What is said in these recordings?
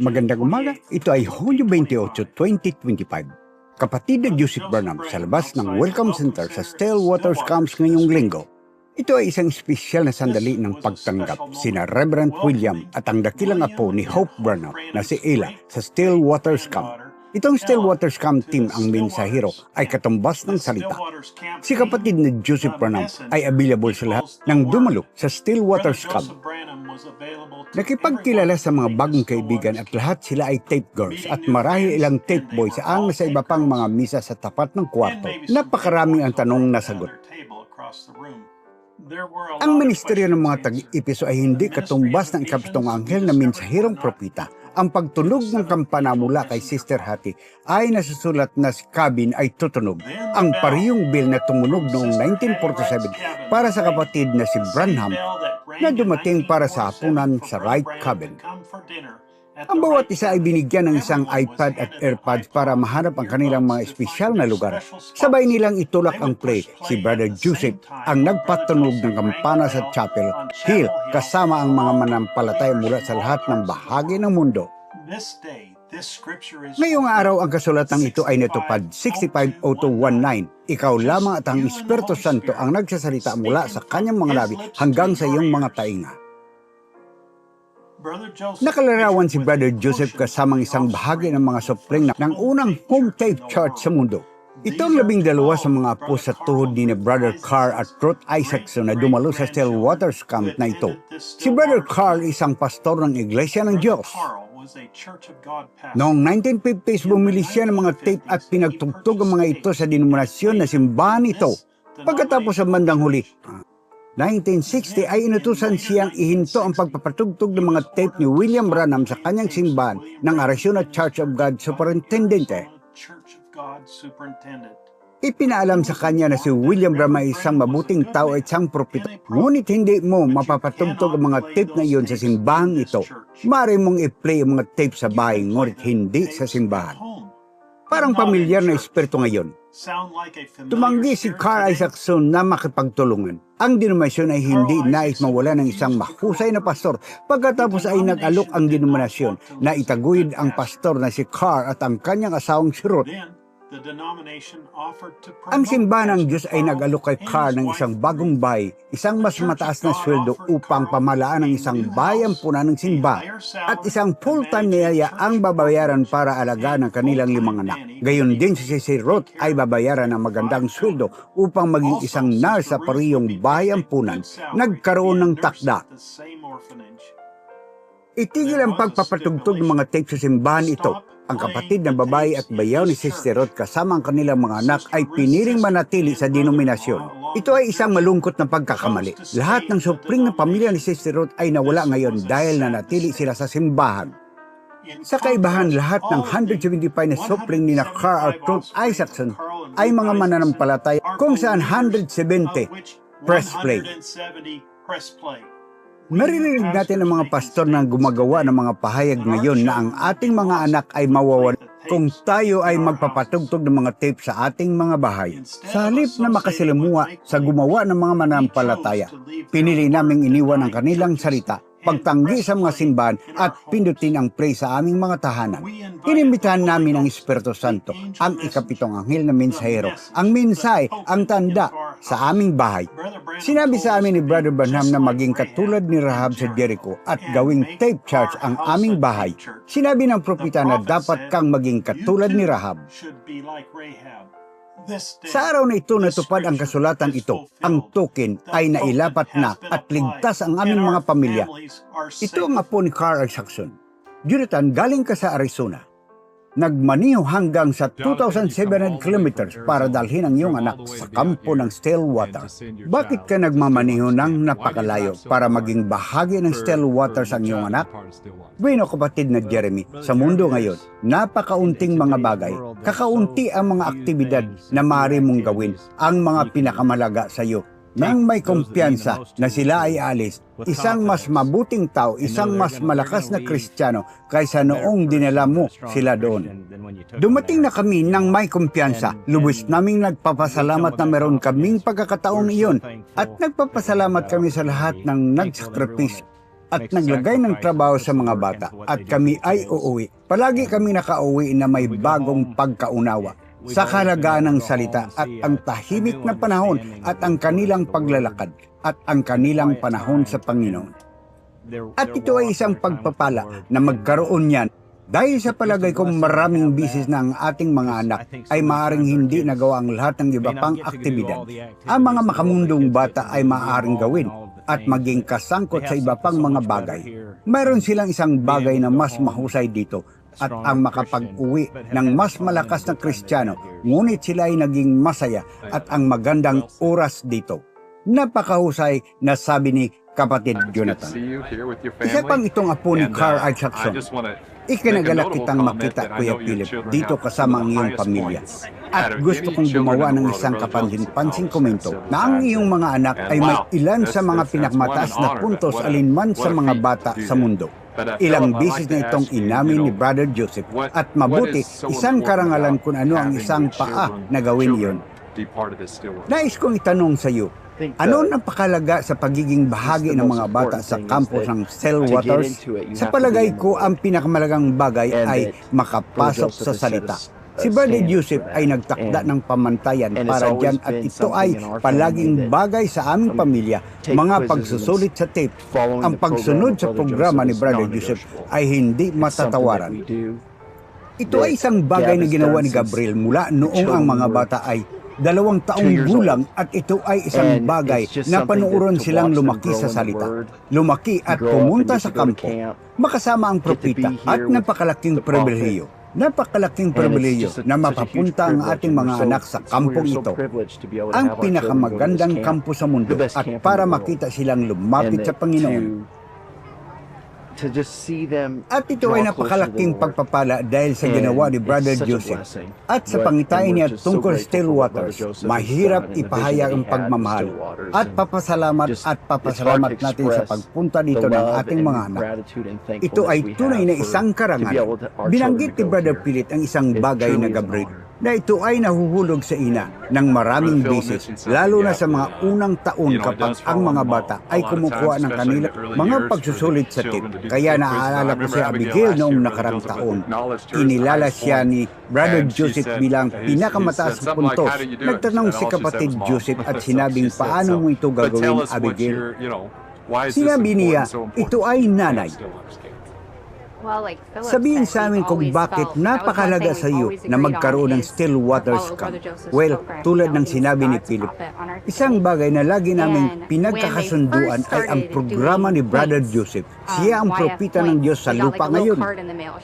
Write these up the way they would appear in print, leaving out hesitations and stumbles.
Magandang umaga, ito ay Hulyo 28, 2025. Kapatid na Joseph Burnham sa labas ng Welcome Center sa Stillwater Camps ngayong linggo. Ito ay isang espesyal na sandali ng pagtanggap sina Reverend William at ang dakilang apo ni Hope Burnham na si Ella sa Stillwater Camp. Itong Stillwater Camp team ang mensahero ay katumbas ng salita. Si kapatid na Joseph Burnham ay available sa lahat ng dumalo sa Stillwater Camp. Nakipagkilala sa mga bagong kaibigan at lahat sila ay tape girls at marahil ilang tape boys ang sa iba pang mga misa sa tapat ng kwarto. Napakaraming ang tanong na sagot. Ang ministeryo ng mga tag-ipiso ay hindi katumbas ng ikapitong anghel na mensahirong propita. Ang pagtunog ng kampana mula kay Sister Hattie ay nasusulat na si cabin ay tutunog. Ang parehong bell na tumunog noong 1947 para sa kapatid na si Branham na dumating para sa hapunan sa right cabin. Ang bawat isa ay binigyan ng isang iPad at AirPods para mahanap ang kanilang mga espesyal na lugar. Sabay nilang itulak ang play. Si Brother Joseph ang nagpatunog ng kampana sa Chapel Hill kasama ang mga manampalataya mula sa lahat ng bahagi ng mundo. Ngayong araw ang kasulatang ito ay natupad 650219. Ikaw lamang at ang Espiritu Santo ang nagsasalita mula sa kanyang mga labi hanggang sa iyong mga tainga. Nakalarawan si Brother Joseph kasamang isang bahagi ng mga supling ng unang home tape church sa mundo. Ito ang 12 sa mga apo sa tuhod ni Brother Carl at Ruth Isaacson na dumalo sa Stillwater Camp na ito. Si Brother Carl isang pastor ng Iglesia ng Diyos. Noong 1950s, bumili siya ng mga tape at pinagtugtog ang mga ito sa denominasyon na simbahan ito. Pagkatapos sa bandang huli, 1960 ay inutusan siyang ihinto ang pagpapatugtog ng mga tape ni William Branham sa kanyang simbahan ng Arizona Church of God Superintendente. Ipinaalam sa kanya na si William Branham ay isang mabuting tao at isang propeta. Ngunit hindi mo mapapatugtog ang mga tape na iyon sa simbahan ito. Maaari mong i-play ang mga tape sa bahay, ngunit hindi sa simbahan. Parang pamilyar na espiritu ngayon. Tumanggi si Carl Isaacson na makipagtulungan. Ang denominasyon ay hindi nais mawala ng isang mahusay na pastor. Pagkatapos ay nag-alok ang denominasyon na itaguyod ang pastor na si Carl at ang kanyang asawang si Ruth. Ang simbahan ng Diyos ay nag-alok kay Carl ng isang bagong bahay, isang mas mataas na sweldo upang pamalaan ng isang bayang puna ng simbahan, at isang full-time niyaya ang babayaran para alagaan ng kanilang 5 anak. Gayon din si Ruth ay babayaran ng magandang sweldo upang maging isang nurse sa parehong bayang punan. Nagkaroon ng takda. Itigil ang pagpapatugtog ng mga tape sa simbahan ito. Ang kapatid na babae at bayaw ni Sister Ruth kasama ang kanilang mga anak ay piniling manatili sa denominasyon. Ito ay isang malungkot na pagkakamali. Lahat ng supling na pamilya ni Sister Ruth ay nawala ngayon dahil nanatili sila sa simbahan. Sa kaibahan, lahat ng 175 na supling ni Carl at Ruth Isaacson ay mga mananampalataya kung saan 170 press play. Maririnig natin ang mga pastor na gumagawa ng mga pahayag ngayon na ang ating mga anak ay mawawala kung tayo ay magpapatugtog ng mga tape sa ating mga bahay. Sa halip na makasalamuha sa gumawa ng mga manampalataya, pinili naming iniwan ang kanilang salita, pagtanggi sa mga simbahan at pindutin ang pray sa aming mga tahanan. Inimbitahan namin ang Espiritu Santo, ang ikapitong anghel na mensahero, ang mensahe, ang tanda sa aming bahay. Sinabi sa amin ni Brother Branham na maging katulad ni Rahab sa Jericho at gawing tape church ang aming bahay. Sinabi ng propeta na dapat kang maging katulad ni Rahab. Sa araw na ito natupad ang kasulatan ito. Ang token ay nailapat na at ligtas ang aming mga pamilya. Ito ang apo ni Carl Isaacson. Jonathan, galing ka sa Arizona. Nagmaniho hanggang sa 2,700 kilometers para dalhin ang iyong anak sa kampo ng Stillwater. Bakit ka nagmamaniho ng napakalayo para maging bahagi ng Stillwater sa iyong anak? Bueno, kapatid na Jeremy, sa mundo ngayon, napakaunting mga bagay, kakaunti ang mga aktibidad na maaari mong gawin, ang mga pinakamalaga sa iyo. Nang may kumpiyansa na sila ay alis, isang mas mabuting tao, isang mas malakas na Kristiyano kaysa noong dinala mo sila doon. Dumating na kami nang may kumpiyansa. Lubos naming nagpapasalamat na meron kaming pagkakataong iyon at nagpapasalamat kami sa lahat ng nagsakripisyo at naglagay ng trabaho sa mga bata at kami ay uuwi. Palagi kami nakauwi na may bagong pagkaunawa sa kahalagaan ng salita at ang tahimik na panahon at ang kanilang paglalakad at ang kanilang panahon sa Panginoon. At ito ay isang pagpapala na magkaroon niyan dahil sa palagay ko maraming bisis na ang ating mga anak ay maaaring hindi nagawa ang lahat ng iba pang aktibidad. Ang mga makamundong bata ay maaaring gawin at maging kasangkot sa iba pang mga bagay. Mayroon silang isang bagay na mas mahusay dito at ang makapag-uwi ng mas malakas na Kristiyano, ngunit sila ay naging masaya at ang magandang oras dito. Napakahusay na sabi ni Kapatid Jonathan. Isa pang itong apo ni Carl Isaacson. Ikinagalak kitang makita, Kuya Philip, dito kasama ang iyong pamilya. At gusto kong gumawa ng isang kapansin-pansing komento na ang iyong mga anak ay may ilan sa mga pinakmataas na puntos alinman sa mga bata sa mundo. Ilang bisis na itong inamin ni Brother Joseph at mabuti isang karangalan kung ano ang isang paa na gawin iyon. Nais kong itanong sa iyo, ano napakalaga sa pagiging bahagi ng mga bata sa campus ng Stillwaters? Sa palagay ko, ang pinakamalagang bagay ay makapasok sa salita. Si Brother Joseph ay nagtakda ng pamantayan para dyan at ito ay palaging bagay sa aming pamilya, mga pagsusulit sa tape. Ang pagsunod sa programa ni Brother Joseph ay hindi matatawaran. Ito ay isang bagay na ginawa ni Gabriel mula noong ang mga bata ay 2 taong gulang at ito ay isang bagay na panuuron silang lumaki sa salita. Lumaki at pumunta sa kampo, makasama ang propita at napakalaking pribilehiyo. Napakalaking pribilehiyo na mapapunta ang ating mga anak sa kampong ito. Ang pinakamagandang kampo sa mundo at para makita silang lumapit sa Panginoon. At ito ay napakalaking pagpapala dahil sa ginawa ni Brother Joseph. At sa pangitain niya tungkol Stillwaters, mahirap ipahayag ang pagmamahal at papasalamat natin sa pagpunta dito ng ating mga anak. Ito ay tunay na isang karangalan. Binanggit ni Brother Philip ang isang bagay na Gabriel na ito ay nahuhulog sa ina ng maraming bisis, lalo na sa mga unang taon kapag ang mga bata ay kumukuha ng kanilang mga pagsusulit sa tip. Kaya naaalala ko si Abigail noong nakarang taon. Inilala siya ni Brother Joseph bilang pinakamataas na puntos. Nagtanong si Kapatid Joseph at sinabing, paano mo ito gagawin, Abigail? Sinabi niya, ito ay nanay. Sabihin sa amin kung bakit napakalaga sa iyo na magkaroon ng Stillwaters Camp. Well, tulad ng sinabi ni Philip, isang bagay na lagi namin pinagkakasunduan ay ang programa ni Brother Joseph. Siya ang propita ng Diyos sa lupa ngayon.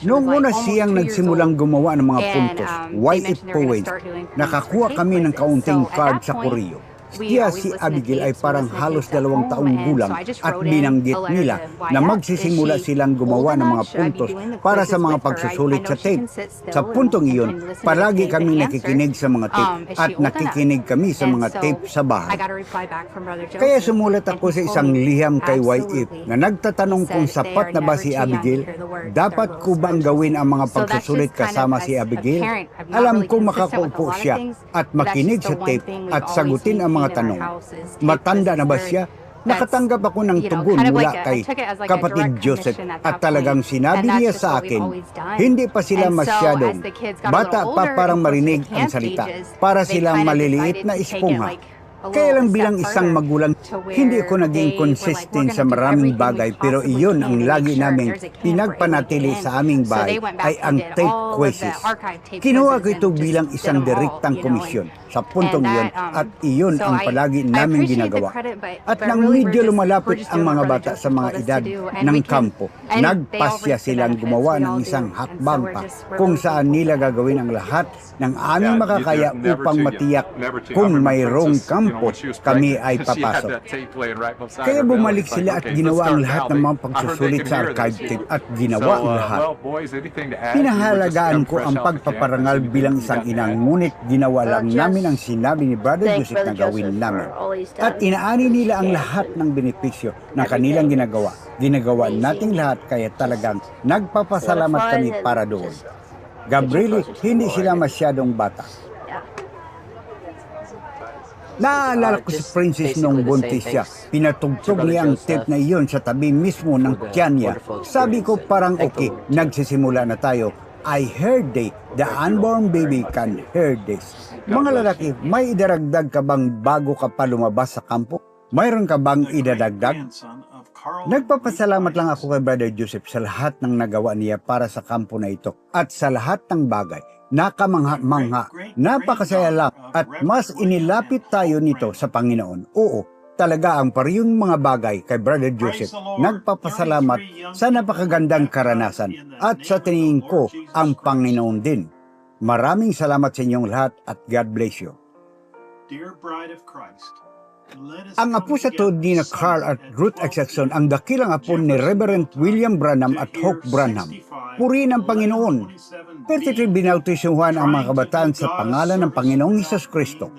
Noong una siyang nagsimulang gumawa ng mga puntos, why it poems, nakakuha kami ng kaunting card sa Koreo. Siya si Abigail ay parang halos 2 taong gulang at binanggit nila na magsisimula silang gumawa ng mga puntos para sa mga pagsusulit sa tape. Sa puntong iyon, palagi kami nakikinig sa mga tape at nakikinig kami sa mga tape sa bahay. Kaya sumulat ako sa isang liham kay YF na nagtatanong kung sapat na ba si Abigail. Dapat ko bang gawin ang mga pagsusulit kasama si Abigail? Alam ko makakaupo siya at makinig sa tape at sagutin ang mga tanong. Matanda na ba siya? Nakatanggap ako ng tugon mula kay Kapatid Joseph at talagang sinabi niya sa akin, hindi pa sila masyadong bata pa parang marinig ang salita, para silang maliliit na espongha. Kaya lang bilang isang magulang, hindi ako naging consistent sa maraming bagay, pero iyon ang lagi naming pinagpanatili sa aming bahay ay ang tape quizzes. Kinuha ko ito bilang isang direktang komisyon sa puntong iyon at iyon ang palagi namin ginagawa. At nang medyo lumalapit ang mga bata sa mga edad ng kampo, nagpasya silang gumawa ng isang hakbang pa kung saan nila gagawin ang lahat ng aming makakaya upang matiyak kung mayroong kampo kami ay papasok. Kaya bumalik sila at ginawa ang lahat ng mga pagsusulit sa archive tape at ginawa ang lahat. Pinahalagaan ko ang pagpaparangal bilang isang inang, ngunit ginawa lang namin ang sinabi ni Brother Joseph na gawin namin. At inaani nila ang lahat ng benepisyo na kanilang ginagawa. Ginagawa nating lahat kaya talagang nagpapasalamat kami para doon. Gabriel, hindi sila masyadong bata. Naalala ko si Princess nung buntis siya. Pinatugtog niya ang tape na iyon sa tabi mismo ng tiyan niya. Sabi ko parang okay, nagsisimula na tayo. I heard the unborn baby can hear this. Mga lalaki, may idaragdag ka bang bago ka pa lumabas sa kampo? Mayroon ka bang idadagdag? Nagpapasalamat lang ako kay Brother Joseph sa lahat ng nagawa niya para sa kampo na ito at sa lahat ng bagay. Nakamangha-mangha, napakasaya lang at mas inilapit tayo nito sa Panginoon. Oo, talaga ang parehong mga bagay kay Brother Joseph. Nagpapasalamat sa napakagandang karanasan at sa tingin ko ang Panginoon din. Maraming salamat sa inyong lahat at God bless you. Ang apo sa tuod ni na Carl at Ruth Isaacson ang dakilang apo ni Reverend William Branham at Hope Branham. Purihin ang Panginoon. 33 binautisyohan ang mga kabataan sa pangalan ng Panginoong Hesus Kristo.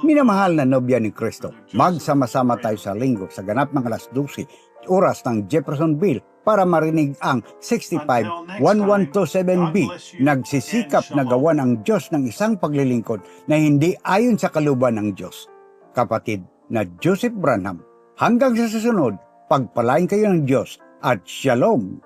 Minamahal na nobya ni Kristo, magsama-sama tayo sa linggo sa ganap ng alas 12 oras ng Jeffersonville para marinig ang 65-1127B. Nagsisikap na gawan ang Diyos ng isang paglilingkod na hindi ayon sa kalooban ng Diyos. Kapatid na Joseph Branham. Hanggang sa susunod, pagpalain kayo ng Diyos at Shalom!